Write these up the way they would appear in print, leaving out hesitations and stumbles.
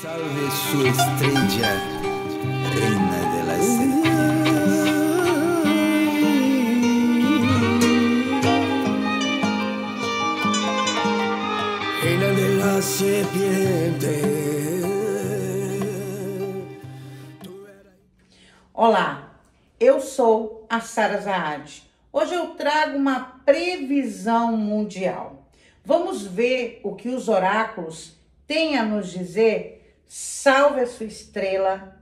Salve sua estrella, reina de las serpientes. Reina de las serpientes. Olá, eu sou a Sara Zaad. Hoje eu trago uma previsão mundial. Vamos ver o que os oráculos têm a nos dizer. Salve a sua estrela,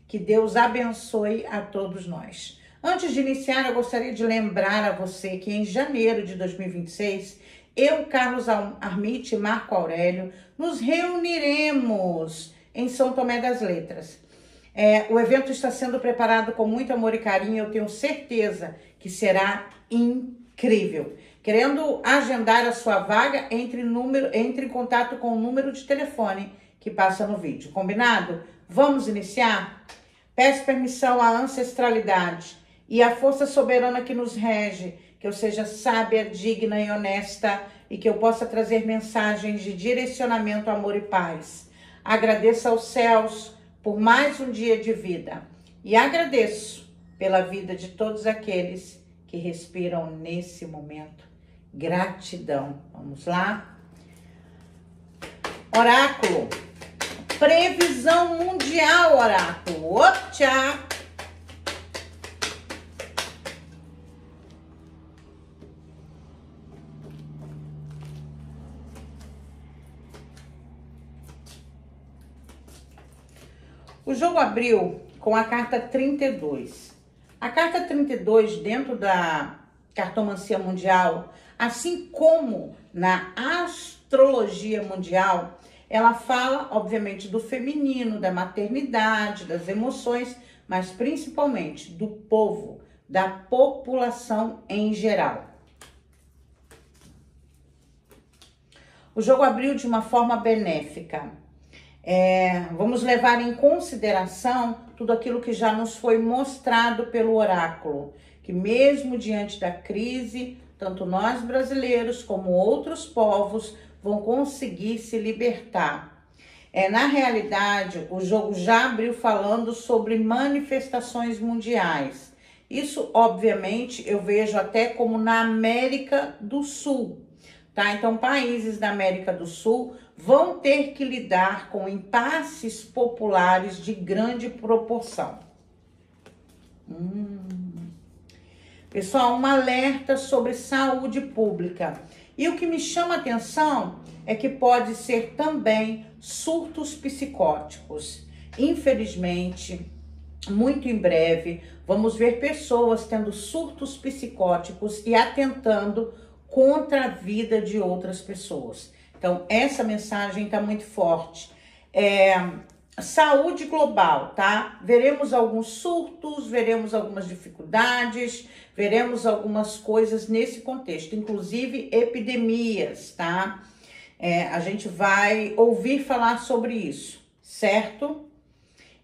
que Deus abençoe a todos nós. Antes de iniciar, eu gostaria de lembrar a você que em janeiro de 2026, eu, Carlos Armite e Marco Aurélio, nos reuniremos em São Tomé das Letras. O evento está sendo preparado com muito amor e carinho, eu tenho certeza que será incrível. Querendo agendar a sua vaga, entre em contato com o número de telefone que passa no vídeo. Combinado? Vamos iniciar? Peço permissão à ancestralidade e à força soberana que nos rege, que eu seja sábia, digna e honesta e que eu possa trazer mensagens de direcionamento, amor e paz. Agradeço aos céus por mais um dia de vida e agradeço pela vida de todos aqueles que respiram nesse momento. Gratidão. Vamos lá? Oráculo. Previsão mundial, oráculo. Optcha! O jogo abriu com a carta 32. A carta 32, dentro da cartomancia mundial, assim como na astrologia mundial, ela fala, obviamente, do feminino, da maternidade, das emoções, mas principalmente do povo, da população em geral. O jogo abriu de uma forma benéfica. Vamos levar em consideração tudo aquilo que já nos foi mostrado pelo oráculo, que mesmo diante da crise, tanto nós brasileiros como outros povos vão conseguir se libertar. Na realidade, o jogo já abriu falando sobre manifestações mundiais. Isso, obviamente, eu vejo até como na América do Sul, tá? Então, países da América do Sul vão ter que lidar com impasses populares de grande proporção. Pessoal, um alerta sobre saúde pública. E o que me chama a atenção é que pode ser também surtos psicóticos. Infelizmente, muito em breve, vamos ver pessoas tendo surtos psicóticos e atentando contra a vida de outras pessoas. Então, essa mensagem está muito forte. Saúde global, tá? Veremos alguns surtos, veremos algumas dificuldades, veremos algumas coisas nesse contexto, inclusive epidemias, tá? A gente vai ouvir falar sobre isso, certo?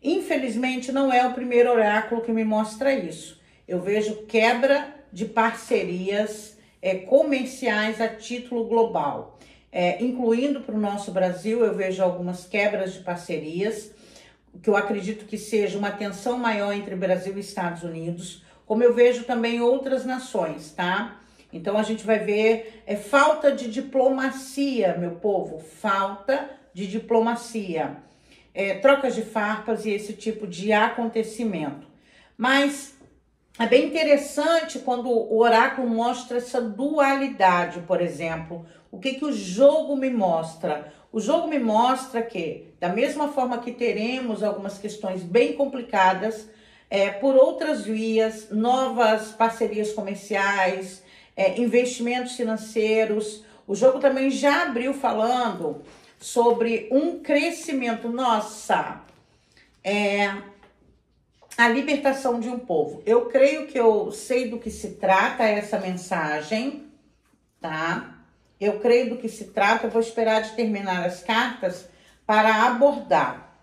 Infelizmente, não é o primeiro oráculo que me mostra isso. Eu vejo quebra de parcerias comerciais a título global. Incluindo para o nosso Brasil, eu vejo algumas quebras de parcerias, que eu acredito que seja uma tensão maior entre Brasil e Estados Unidos, como eu vejo também outras nações, tá? Então a gente vai ver falta de diplomacia, meu povo, falta de diplomacia, trocas de farpas e esse tipo de acontecimento. Mas é bem interessante quando o oráculo mostra essa dualidade, por exemplo. O que o jogo me mostra? O jogo me mostra que, da mesma forma que teremos algumas questões bem complicadas, por outras vias, novas parcerias comerciais, investimentos financeiros, o jogo também já abriu falando sobre um crescimento. Nossa, a libertação de um povo. Eu creio que eu sei do que se trata essa mensagem, tá? Eu creio do que se trata, eu vou esperar de terminar as cartas para abordar.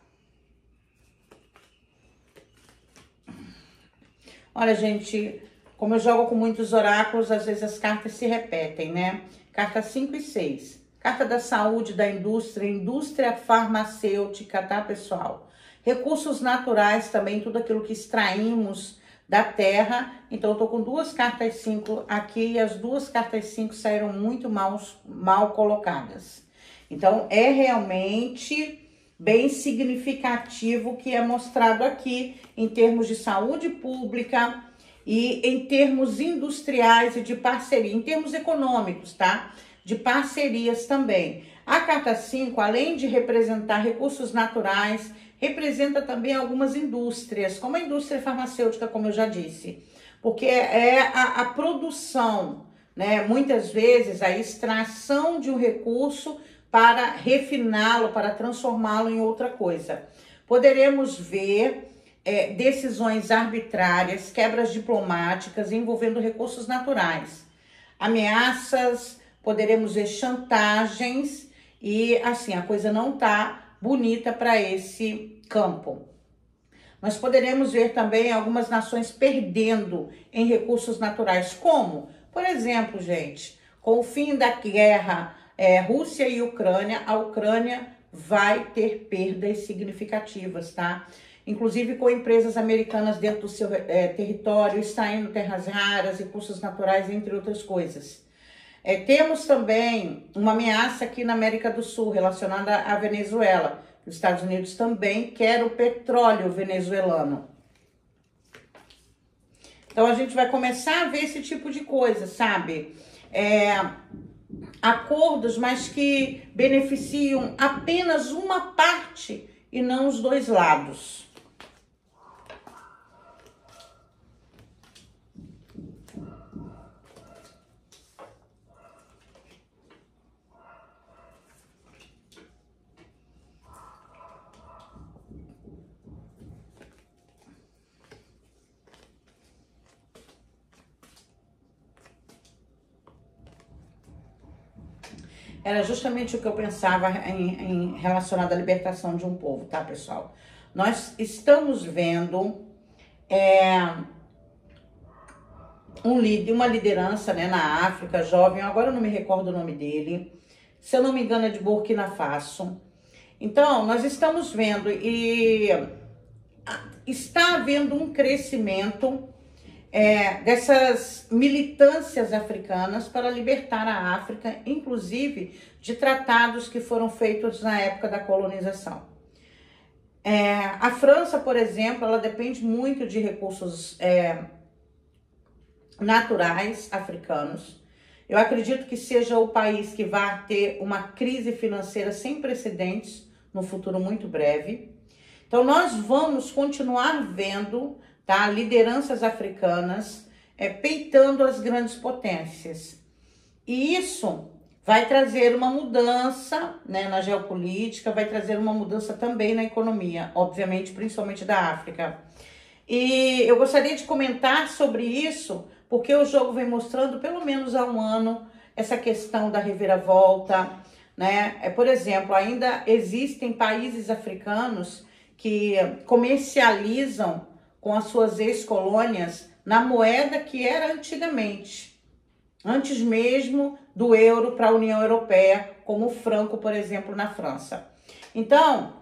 Olha, gente, como eu jogo com muitos oráculos, às vezes as cartas se repetem, né? Carta 5 e 6. Carta da saúde, da indústria, indústria farmacêutica, tá, pessoal? Recursos naturais também, tudo aquilo que extraímos da terra. Então, eu tô com 2 cartas 5 aqui e as 2 cartas 5 saíram muito mal colocadas. Então, é realmente bem significativo o que é mostrado aqui em termos de saúde pública e em termos industriais e de parceria, em termos econômicos, tá? De parcerias também. A carta 5, além de representar recursos naturais, representa também algumas indústrias, como a indústria farmacêutica, como eu já disse, porque é a produção, né? Muitas vezes a extração de um recurso para refiná-lo, para transformá-lo em outra coisa. Poderemos ver decisões arbitrárias, quebras diplomáticas envolvendo recursos naturais, ameaças, poderemos ver chantagens e assim, a coisa não tá bonita para esse campo. Nós poderemos ver também algumas nações perdendo em recursos naturais, como, por exemplo, gente, com o fim da guerra Rússia e Ucrânia, a Ucrânia vai ter perdas significativas, tá? Inclusive com empresas americanas dentro do seu território, extraindo terras raras, recursos naturais, entre outras coisas. Temos também uma ameaça aqui na América do Sul relacionada à Venezuela. Os Estados Unidos também quer o petróleo venezuelano. Então a gente vai começar a ver esse tipo de coisa, sabe? Acordos, mas que beneficiam apenas uma parte e não os dois lados. Era justamente o que eu pensava em relacionado à libertação de um povo, tá, pessoal? Nós estamos vendo uma liderança, né, na África, jovem, agora eu não me recordo o nome dele, se eu não me engano é de Burkina Faso. Então, nós estamos vendo e está havendo um crescimento dessas militâncias africanas para libertar a África, inclusive de tratados que foram feitos na época da colonização. A França, por exemplo, ela depende muito de recursos naturais africanos. Eu acredito que seja o país que vai ter uma crise financeira sem precedentes no futuro muito breve. Então, nós vamos continuar vendo, tá, lideranças africanas peitando as grandes potências. E isso vai trazer uma mudança, né, na geopolítica, vai trazer uma mudança também na economia, obviamente, principalmente da África. E eu gostaria de comentar sobre isso, porque o jogo vem mostrando, pelo menos há um ano, essa questão da reviravolta, né? Por exemplo, ainda existem países africanos que comercializam com as suas ex-colônias na moeda que era antigamente, antes mesmo do euro para a União Europeia, como o franco, por exemplo, na França. Então,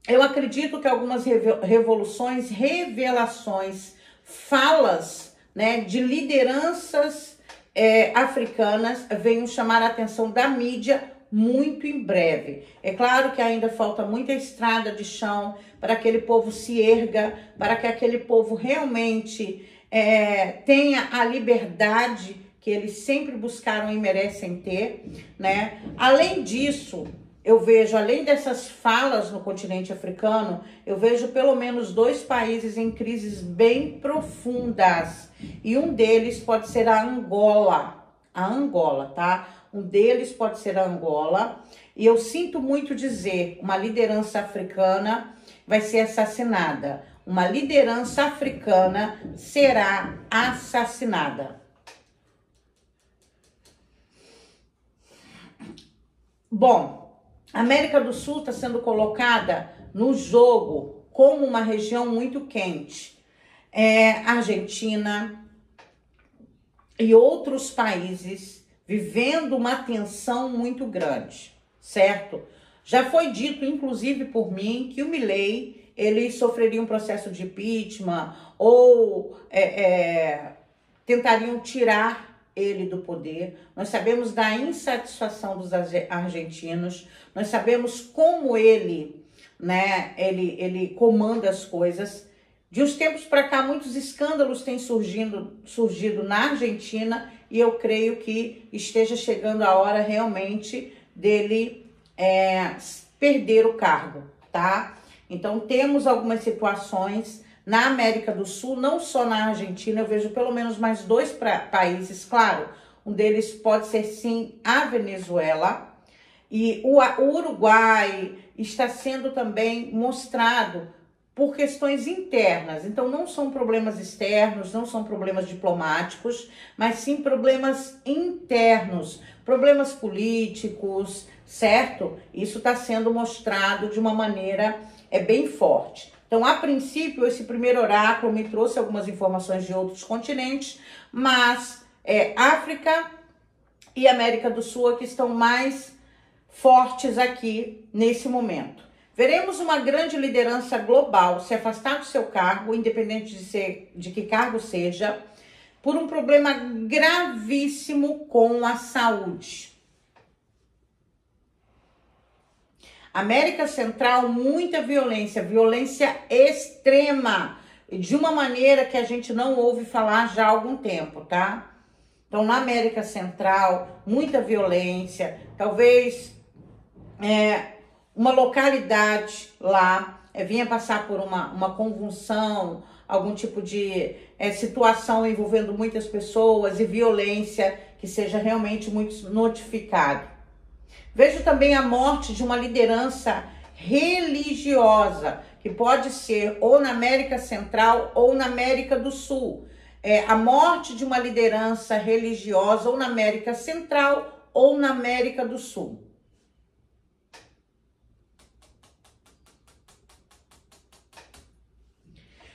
eu acredito que algumas revelações, falas, né, de lideranças africanas venham chamar a atenção da mídia muito em breve. É claro que ainda falta muita estrada de chão para que aquele povo se erga, para que aquele povo realmente tenha a liberdade que eles sempre buscaram e merecem ter, né? Além disso, eu vejo, além dessas falas no continente africano, eu vejo pelo menos 2 países em crises bem profundas. E um deles pode ser a Angola. A Angola, tá? Um deles pode ser a Angola. E eu sinto muito dizer, uma liderança africana vai ser assassinada. Uma liderança africana será assassinada. Bom, a América do Sul está sendo colocada no jogo como uma região muito quente. Argentina e outros países vivendo uma tensão muito grande, certo? Já foi dito, inclusive por mim, que o Milei, ele sofreria um processo de impeachment ou tentariam tirar ele do poder. Nós sabemos da insatisfação dos argentinos, nós sabemos como ele, né, ele comanda as coisas. De uns tempos para cá, muitos escândalos têm surgido na Argentina e eu creio que esteja chegando a hora realmente dele perder o cargo, tá? Então, temos algumas situações na América do Sul, não só na Argentina, eu vejo pelo menos mais dois países, claro, um deles pode ser sim a Venezuela, e o Uruguai está sendo também mostrado por questões internas. Então, não são problemas externos, não são problemas diplomáticos, mas sim problemas internos, problemas políticos, certo? Isso está sendo mostrado de uma maneira bem forte. Então, a princípio, esse primeiro oráculo me trouxe algumas informações de outros continentes, mas África e América do Sul que estão mais fortes aqui nesse momento. Veremos uma grande liderança global se afastar do seu cargo, independente de que cargo seja, por um problema gravíssimo com a saúde. América Central, muita violência, violência extrema, de uma maneira que a gente não ouve falar já há algum tempo, tá? Então, na América Central, muita violência, talvez uma localidade lá vinha passar por uma convulsão, algum tipo de situação envolvendo muitas pessoas e violência que seja realmente muito notificado. Vejo também a morte de uma liderança religiosa, que pode ser ou na América Central ou na América do Sul. A morte de uma liderança religiosa ou na América Central ou na América do Sul.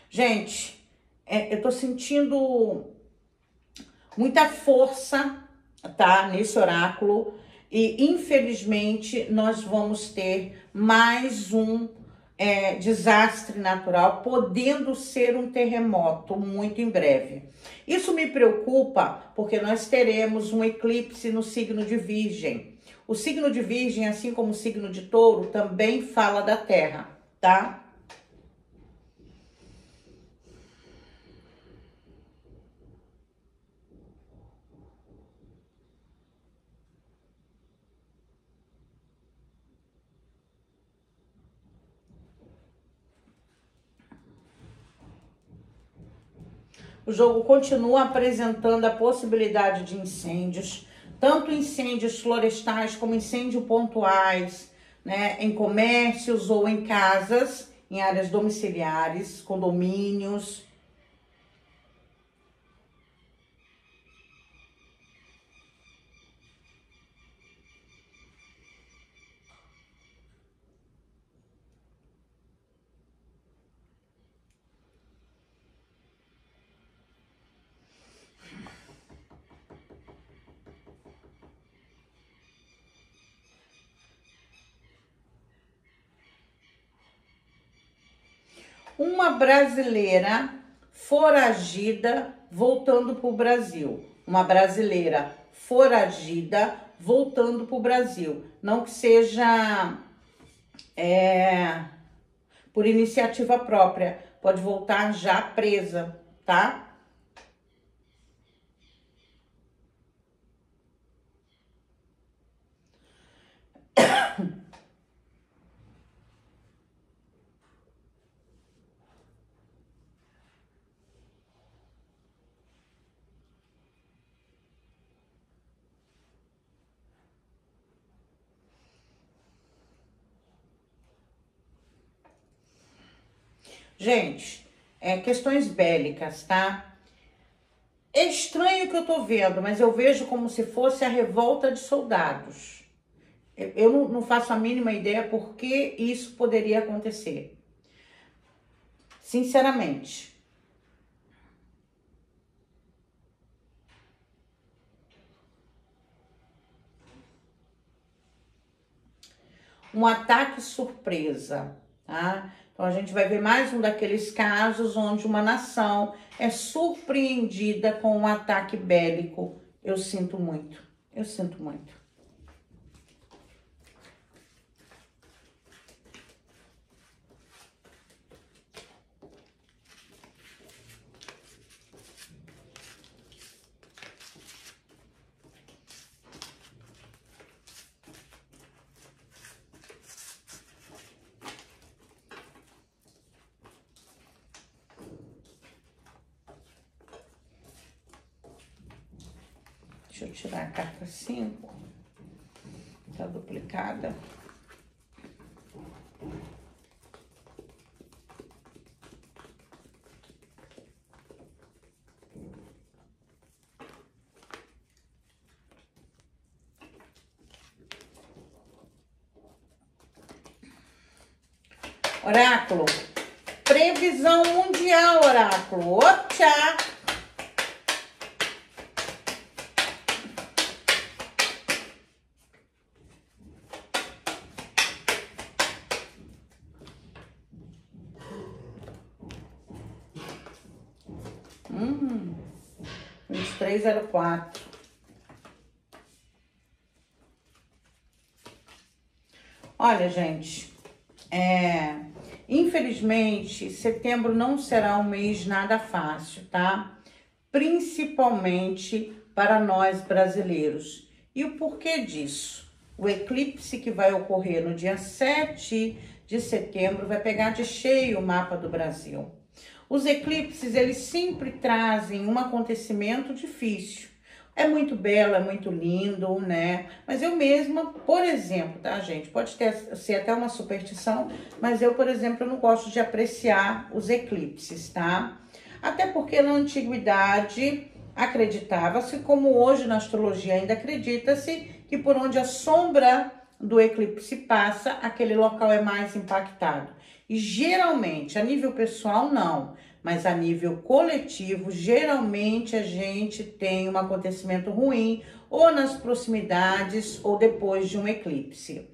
Gente, eu tô sentindo muita força, tá, nesse oráculo. E, infelizmente, nós vamos ter mais um desastre natural, podendo ser um terremoto muito em breve. Isso me preocupa, porque nós teremos um eclipse no signo de Virgem. O signo de Virgem, assim como o signo de Touro, também fala da Terra, tá? O jogo continua apresentando a possibilidade de incêndios, tanto incêndios florestais como incêndios pontuais, né, em comércios ou em casas, em áreas domiciliares, condomínios. Uma brasileira foragida voltando para o Brasil. Uma brasileira foragida voltando para o Brasil. Não que seja por iniciativa própria. Pode voltar já presa, tá? Gente, questões bélicas, tá? É estranho o que eu tô vendo, mas eu vejo como se fosse a revolta de soldados. Eu não faço a mínima ideia por que isso poderia acontecer. Sinceramente. um ataque surpresa, tá? Então a gente vai ver mais um daqueles casos onde uma nação é surpreendida com um ataque bélico. Eu sinto muito, eu sinto muito. Deixa eu tirar a carta 5, tá duplicada. Oráculo, previsão mundial, oráculo. Tchau! Hum, 2304. Olha, gente, infelizmente, setembro não será um mês nada fácil, tá? Principalmente para nós brasileiros. E o porquê disso? O eclipse que vai ocorrer no dia 7 de setembro vai pegar de cheio o mapa do Brasil. Os eclipses, eles sempre trazem um acontecimento difícil. É muito belo, é muito lindo, né? Mas eu mesma, por exemplo, tá, gente? Pode ser até uma superstição, mas eu, por exemplo, eu não gosto de apreciar os eclipses, tá? Até porque na antiguidade acreditava-se, como hoje na astrologia ainda acredita-se, que por onde a sombra do eclipse passa, aquele local é mais impactado. E geralmente, a nível pessoal, não. Mas a nível coletivo, geralmente a gente tem um acontecimento ruim ou nas proximidades ou depois de um eclipse.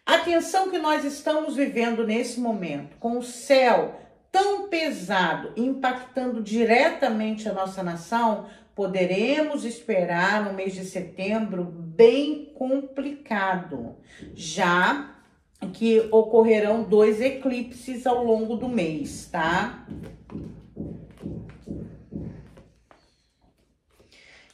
Atenção que nós estamos vivendo nesse momento, com o céu tão pesado, impactando diretamente a nossa nação, poderemos esperar um mês de setembro bem complicado, já que ocorrerão 2 eclipses ao longo do mês, tá?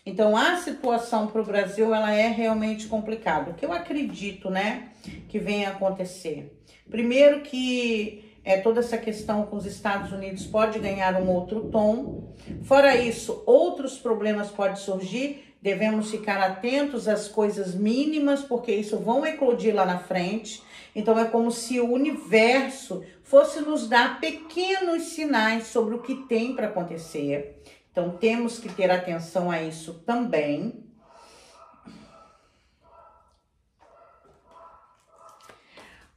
Então, a situação para o Brasil, ela é realmente complicada. O que eu acredito, né, que venha acontecer? Primeiro que toda essa questão com os Estados Unidos pode ganhar um outro tom. Fora isso, outros problemas podem surgir. Devemos ficar atentos às coisas mínimas, porque isso vão eclodir lá na frente. Então, é como se o universo fosse nos dar pequenos sinais sobre o que tem para acontecer. Então, temos que ter atenção a isso também.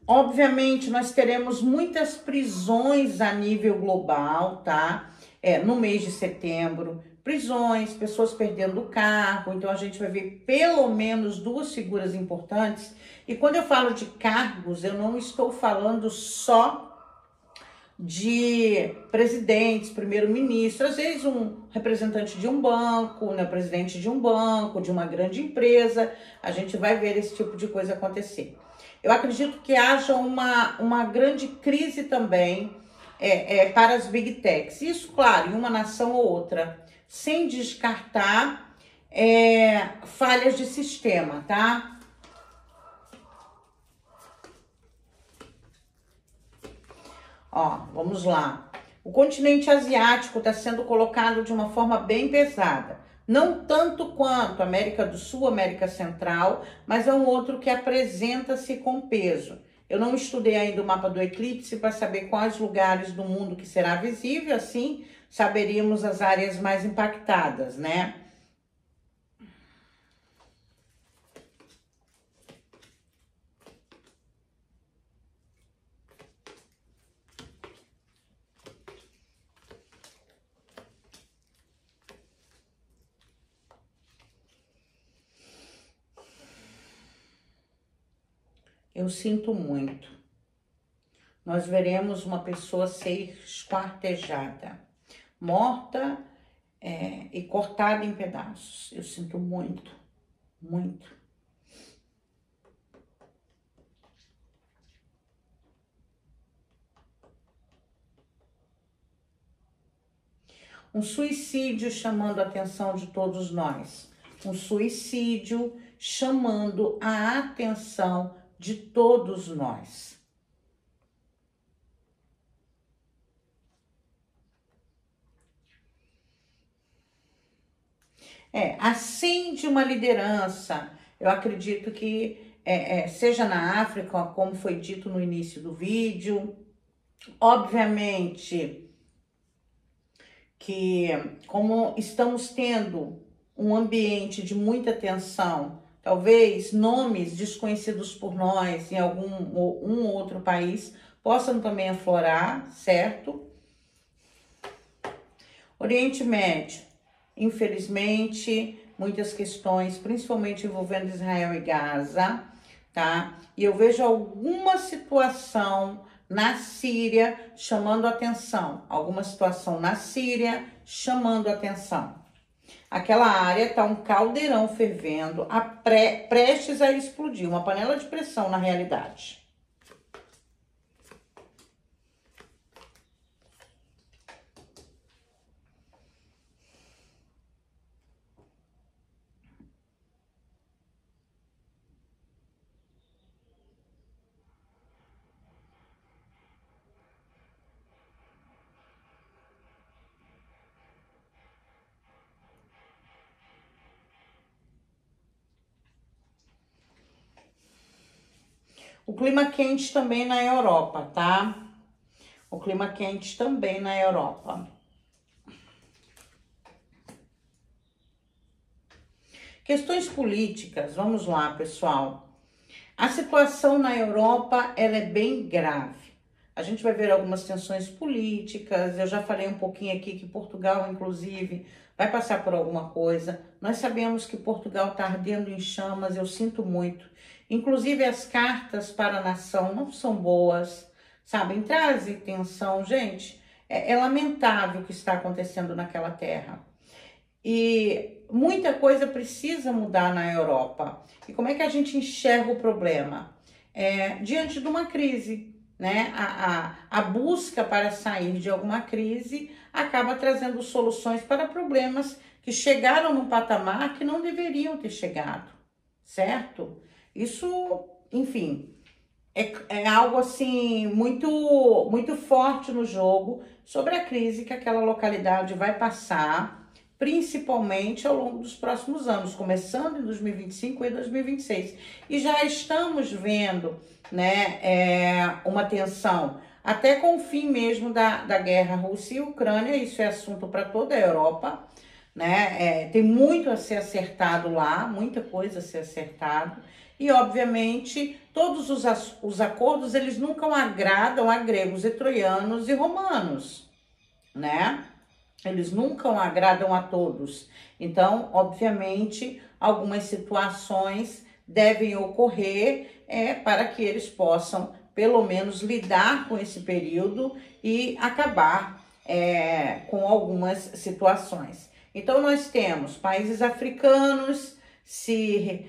Obviamente, nós teremos muitas prisões a nível global, tá? No mês de setembro, prisões, pessoas perdendo o cargo. Então, a gente vai ver pelo menos 2 figuras importantes. E quando eu falo de cargos, eu não estou falando só de presidentes, primeiro-ministro, às vezes um representante de um banco, né, presidente de um banco, de uma grande empresa, a gente vai ver esse tipo de coisa acontecer. Eu acredito que haja uma grande crise também para as Big Techs. Isso, claro, em uma nação ou outra, sem descartar falhas de sistema, tá? Ó, vamos lá. O continente asiático está sendo colocado de uma forma bem pesada. Não tanto quanto América do Sul, América Central, mas é um outro que apresenta-se com peso. Eu não estudei ainda o mapa do eclipse para saber quais lugares do mundo que será visível, assim saberíamos as áreas mais impactadas, né? Eu sinto muito. Nós veremos uma pessoa ser esquartejada, morta e cortada em pedaços. Eu sinto muito, muito. Um suicídio chamando a atenção de todos nós. Um suicídio chamando a atenção de todos nós. Acende uma liderança. Eu acredito que seja na África, como foi dito no início do vídeo. Obviamente que, como estamos tendo um ambiente de muita tensão, talvez nomes desconhecidos por nós em algum outro país possam também aflorar, certo? Oriente Médio, infelizmente, muitas questões, principalmente envolvendo Israel e Gaza, tá? E eu vejo alguma situação na Síria chamando atenção, alguma situação na Síria chamando atenção. Aquela área está um caldeirão fervendo, prestes a explodir, uma panela de pressão na realidade. O clima quente também na Europa, tá? O clima quente também na Europa. Questões políticas, vamos lá, pessoal. A situação na Europa, ela é bem grave. A gente vai ver algumas tensões políticas, eu já falei um pouquinho aqui que Portugal, inclusive, vai passar por alguma coisa. Nós sabemos que Portugal está ardendo em chamas, eu sinto muito. Inclusive, as cartas para a nação não são boas, sabem? Trazem tensão. Gente, é lamentável o que está acontecendo naquela terra. E muita coisa precisa mudar na Europa. E como é que a gente enxerga o problema? Diante de uma crise, né? A busca para sair de alguma crise acaba trazendo soluções para problemas que chegaram num patamar que não deveriam ter chegado, certo? Isso, enfim, é algo assim muito forte no jogo sobre a crise que aquela localidade vai passar, principalmente ao longo dos próximos anos, começando em 2025 e 2026. E já estamos vendo, né, uma tensão, até com o fim mesmo da guerra Rússia e Ucrânia. Isso é assunto para toda a Europa, né? Tem muito a ser acertado lá, muita coisa a ser acertado. E, obviamente, todos os acordos, eles nunca agradam a gregos e troianos e romanos, né? Eles nunca agradam a todos. Então, obviamente, algumas situações devem ocorrer para que eles possam, pelo menos, lidar com esse período e acabar com algumas situações. Então, nós temos países africanos se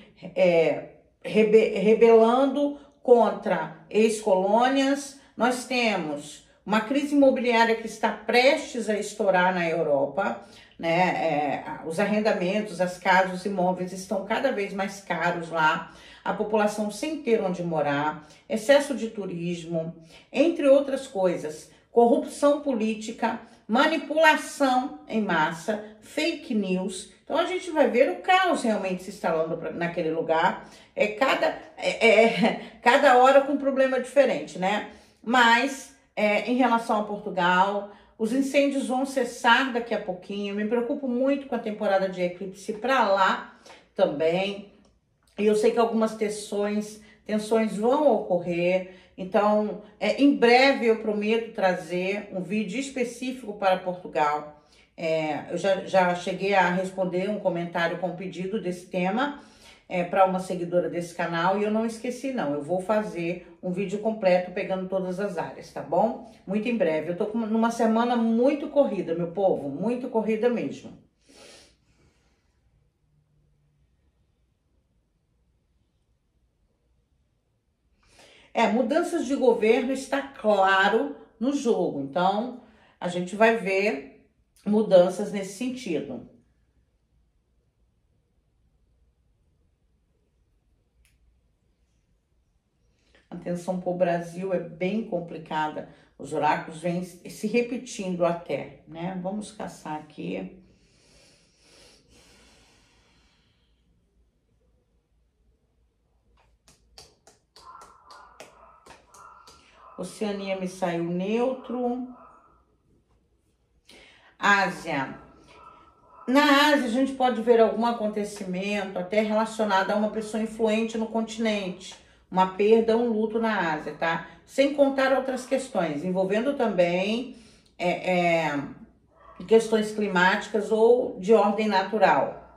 rebelando contra ex-colônias. Nós temos uma crise imobiliária que está prestes a estourar na Europa, né? Os arrendamentos, as casas, os imóveis estão cada vez mais caros lá, a população sem ter onde morar, excesso de turismo, entre outras coisas, corrupção política, manipulação em massa, fake news. Então a gente vai ver o caos realmente se instalando naquele lugar, cada hora com um problema diferente, né? Mas em relação a Portugal, os incêndios vão cessar daqui a pouquinho. Eu me preocupo muito com a temporada de eclipse para lá também. E eu sei que algumas tensões vão ocorrer. Então, em breve eu prometo trazer um vídeo específico para Portugal. Eu já cheguei a responder um comentário com pedido desse tema. para uma seguidora desse canal e eu não esqueci não, eu vou fazer um vídeo completo pegando todas as áreas, tá bom? Muito em breve, eu tô numa semana muito corrida, meu povo, muito corrida mesmo. Mudanças de governo está claro no jogo, então a gente vai ver mudanças nesse sentido. Atenção para o Brasil é bem complicada, os oráculos vêm se repetindo até, né? Vamos caçar aqui. Oceania me saiu neutro. Ásia. Na Ásia, a gente pode ver algum acontecimento até relacionado a uma pessoa influente no continente. Uma perda, um luto na Ásia, tá? Sem contar outras questões, envolvendo também questões climáticas ou de ordem natural.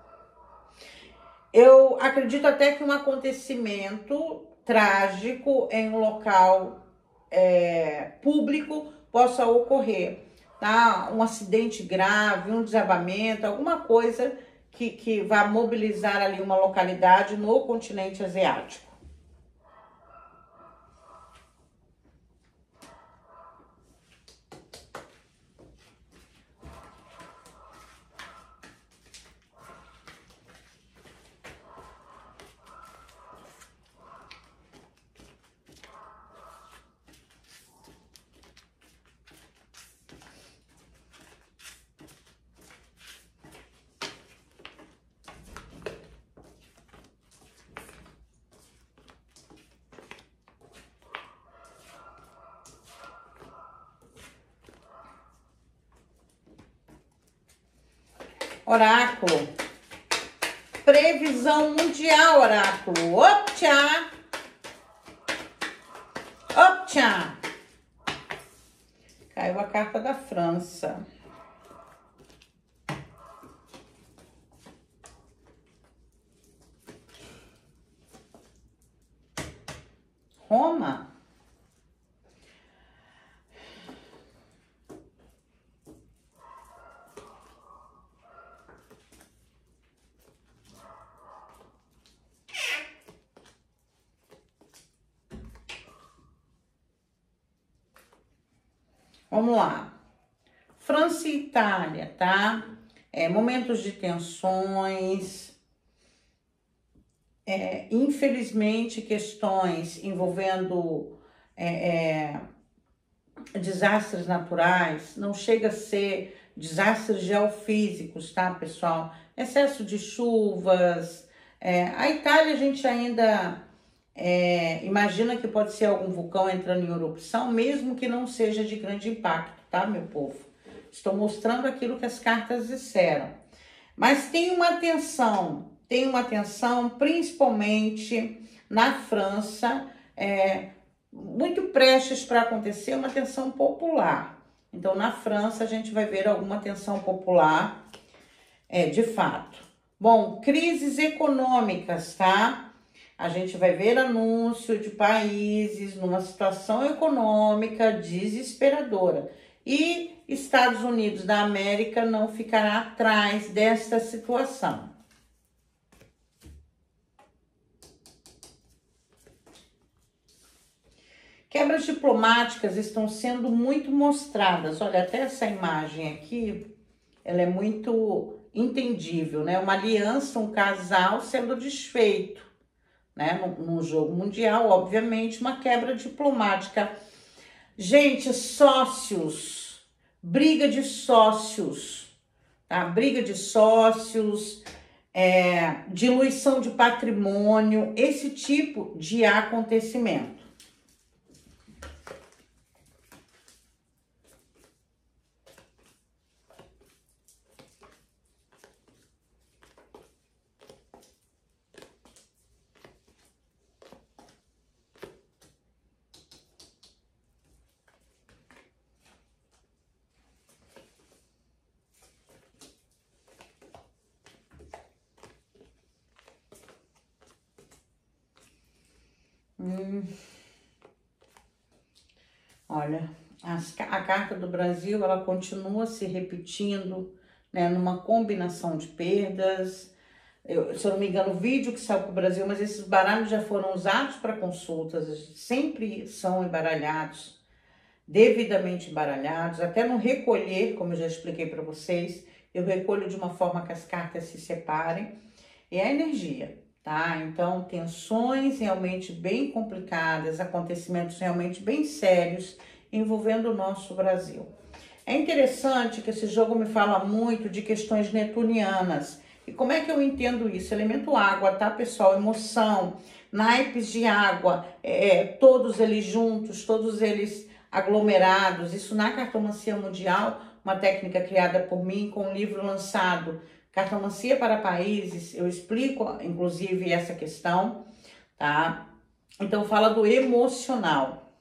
Eu acredito até que um acontecimento trágico em um local público possa ocorrer, tá? Um acidente grave, um desabamento, alguma coisa que vá mobilizar ali uma localidade no continente asiático. Oráculo. Previsão mundial, oráculo. Optcha! Optcha! Caiu a carta da França. Roma. Vamos lá. França e Itália, tá? Momentos de tensões. Infelizmente, questões envolvendo desastres naturais. Não chega a ser desastres geofísicos, tá, pessoal? Excesso de chuvas. A Itália, a gente ainda imagina que pode ser algum vulcão entrando em erupção, mesmo que não seja de grande impacto, tá, meu povo? Estou mostrando aquilo que as cartas disseram. Mas tem uma tensão principalmente na França, muito prestes para acontecer uma tensão popular. Então, na França, a gente vai ver alguma tensão popular, de fato. Bom, crises econômicas, tá? A gente vai ver anúncio de países numa situação econômica desesperadora. E Estados Unidos da América não ficará atrás desta situação. Quebras diplomáticas estão sendo muito mostradas. Olha, até essa imagem aqui, ela é muito entendível, né? Uma aliança, um casal sendo desfeito, né? Num jogo mundial, obviamente, uma quebra diplomática. Gente, sócios, briga de sócios, tá? Briga de sócios, diluição de patrimônio, esse tipo de acontecimento. Olha, a carta do Brasil, ela continua se repetindo, né, numa combinação de perdas. Se eu não me engano, o vídeo que saiu para o Brasil, mas esses baralhos já foram usados para consultas, sempre são embaralhados, devidamente embaralhados, até no recolher, como eu já expliquei para vocês, eu recolho de uma forma que as cartas se separem, e a energia, tá? Então, tensões realmente bem complicadas, acontecimentos realmente bem sérios envolvendo o nosso Brasil. É interessante que esse jogo me fala muito de questões netunianas. E como é que eu entendo isso? Elemento água, tá, pessoal? Emoção, naipes de água, todos eles juntos, todos eles aglomerados. Isso na cartomancia mundial, uma técnica criada por mim com um livro lançado, Cartomancia para Países. Eu explico, inclusive, essa questão, tá? Então, fala do emocional.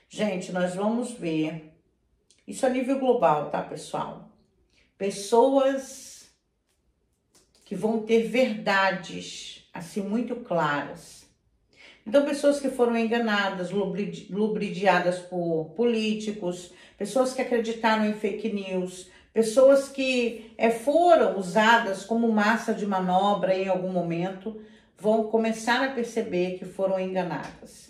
Gente, nós vamos ver isso a nível global, tá, pessoal? Pessoas que vão ter verdades, assim, muito claras. Então, pessoas que foram enganadas, lubridiadas por políticos, pessoas que acreditaram em fake news, pessoas que foram usadas como massa de manobra em algum momento, vão começar a perceber que foram enganadas.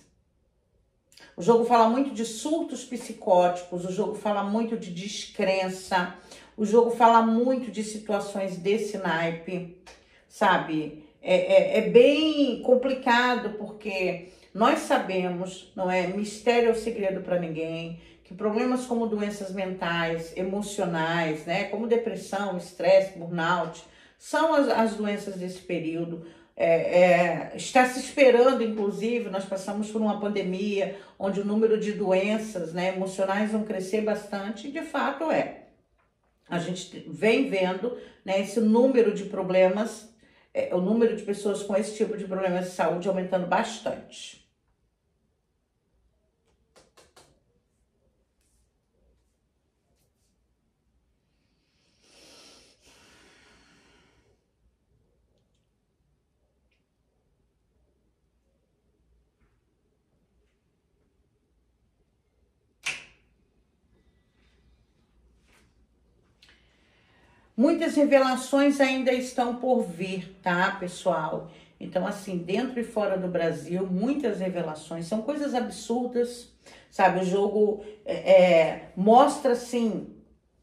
O jogo fala muito de surtos psicóticos, o jogo fala muito de descrença, o jogo fala muito de situações desse naipe, sabe? É bem complicado porque nós sabemos, não é mistério ou segredo para ninguém, que problemas como doenças mentais, emocionais, né, como depressão, estresse, burnout, são as doenças desse período. Está se esperando, inclusive, nós passamos por uma pandemia onde o número de doenças, né, emocionais vão crescer bastante, e de fato a gente vem vendo, né, esse número de problemas, o número de pessoas com esse tipo de problemas de saúde aumentando bastante. Muitas revelações ainda estão por vir, tá, pessoal? Então, assim, dentro e fora do Brasil, muitas revelações, são coisas absurdas, sabe? O jogo mostra, assim,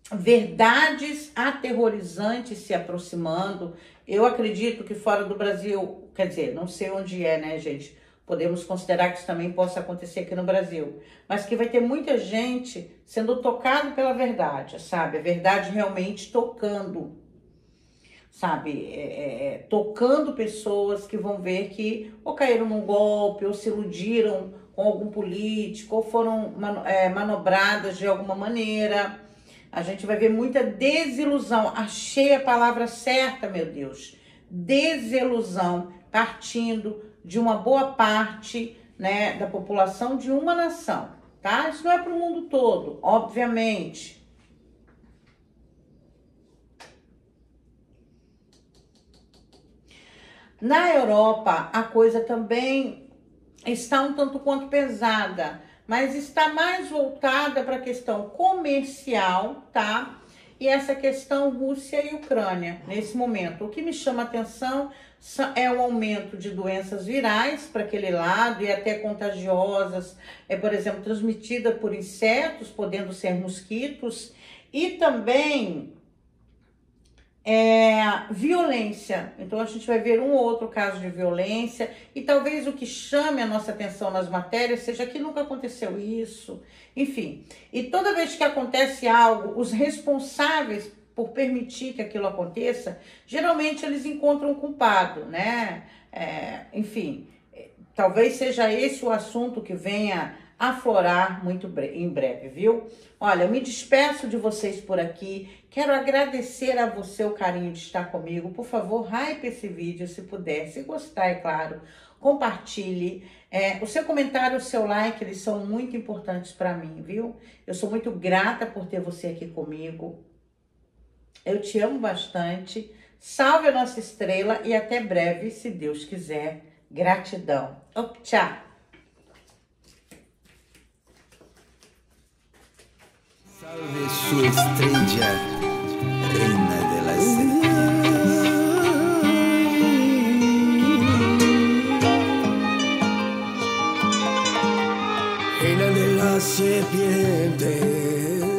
verdades aterrorizantes se aproximando. Eu acredito que fora do Brasil, quer dizer, não sei onde né, gente? Podemos considerar que isso também possa acontecer aqui no Brasil. Mas que vai ter muita gente sendo tocado pela verdade, sabe? A verdade realmente tocando, sabe? Tocando pessoas que vão ver que ou caíram num golpe, ou se iludiram com algum político, ou foram manobradas de alguma maneira. A gente vai ver muita desilusão. Achei a palavra certa, meu Deus. Desilusão partindo de uma boa parte, né, da população de uma nação, tá? Isso não é para o mundo todo, obviamente. Na Europa, a coisa também está um tanto quanto pesada, mas está mais voltada para a questão comercial, tá? E essa questão Rússia e Ucrânia, nesse momento. O que me chama a atenção é o aumento de doenças virais para aquele lado e até contagiosas, por exemplo, transmitida por insetos, podendo ser mosquitos, e também violência. Então a gente vai ver um ou outro caso de violência, e talvez o que chame a nossa atenção nas matérias seja que nunca aconteceu isso, enfim. E toda vez que acontece algo, os responsáveis por permitir que aquilo aconteça, geralmente eles encontram um culpado, né? Enfim, talvez seja esse o assunto que venha aflorar muito em breve, viu? Olha, eu me despeço de vocês por aqui. Quero agradecer a você o carinho de estar comigo. Por favor, hype esse vídeo se puder. Se gostar, é claro, compartilhe. O seu comentário, o seu like, eles são muito importantes para mim, viu? Eu sou muito grata por ter você aqui comigo. Eu te amo bastante. Salve a nossa estrela e até breve, se Deus quiser. Gratidão. Tchau. Salve sua estrella, reina de las serpientes. Reina de las serpientes.